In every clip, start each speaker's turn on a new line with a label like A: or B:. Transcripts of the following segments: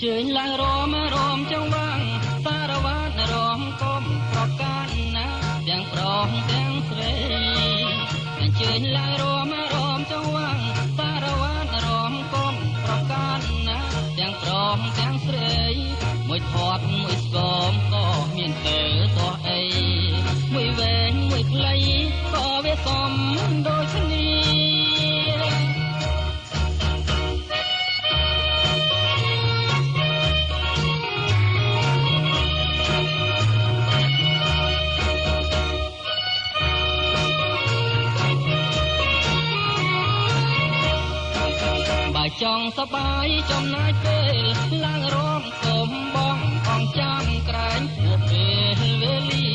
A: ជើញឡើងរមចង្វាំងសារវត្តរមកុំប្រកាសណាទាំងប្រុសទាំងស្រីអញ្ជើញឡើងរមចង្វាំងសារវត្តរមកុំប្រកាសណាទាំងប្រុសទាំងស្រីមួយធាត់មួយស្គមក៏មានទៅទោះអីមួយវែងមួយខ្លីក៏វាសមដូចគ្នាចង់សបាយចំណាយពេលឡើងរំសូមបងអង្គចាំក្រែងពួកពេលវេលា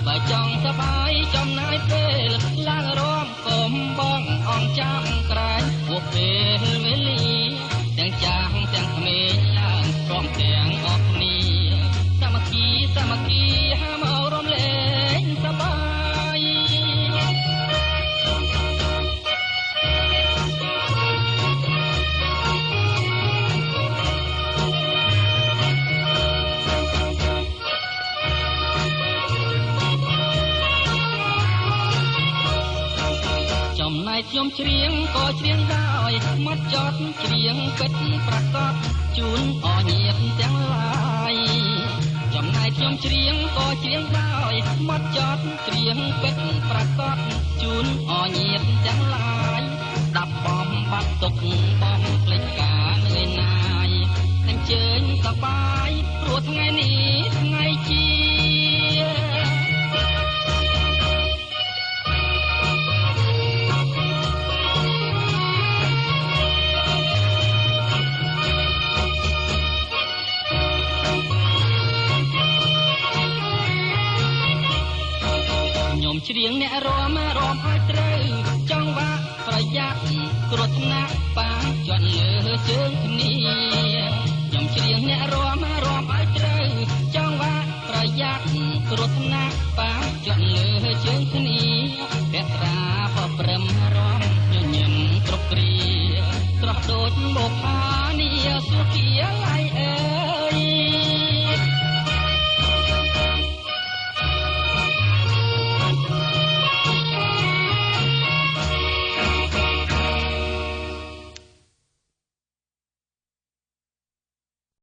A: បើចង់សបាយចំណាយពេលឡើងរំសូមបងអង្គចាំក្រែងពួកពេលវេលាទាំងចាស់ទាំងក្មេងឡើងព្រមទាំងអស់គ្នាសាមគ្គីហាមអរំលែងសបាយខ្ញុំច្រៀងក៏ច្រៀងដោយមកចត់ច្រៀងពិតប្រកបជូនអញាតទាំងឡាយចំណែកខ្ញុំច្រៀងក៏ច្រៀងដោយមកចត់ច្រៀងពិតប្រកបជូនអញាតទាំងឡាយស្ដាប់បំបត្តិទុកបំភ្លេចការនឿយណាយអញ្ជើញសប្បាយព្រោះថ្ងៃនេះថ្ងៃជាច្រៀងអ្នករមឲ្យត្រូវចង់វាក់ប្រយ័ត្នគ្រោះថ្នាក់ប៉ះជាន់លើជើងគ្នាខ្ញុំច្រៀងអ្នករមឲ្យត្រូវចង់វាក់ប្រយ័ត្នគ្រោះថ្នាក់ប៉ះជាន់លើជើងគ្នាពាក់ត្រាប្រព្រឹមរមញញឹមគ្រប់គ្រាស្រស់ដូចបប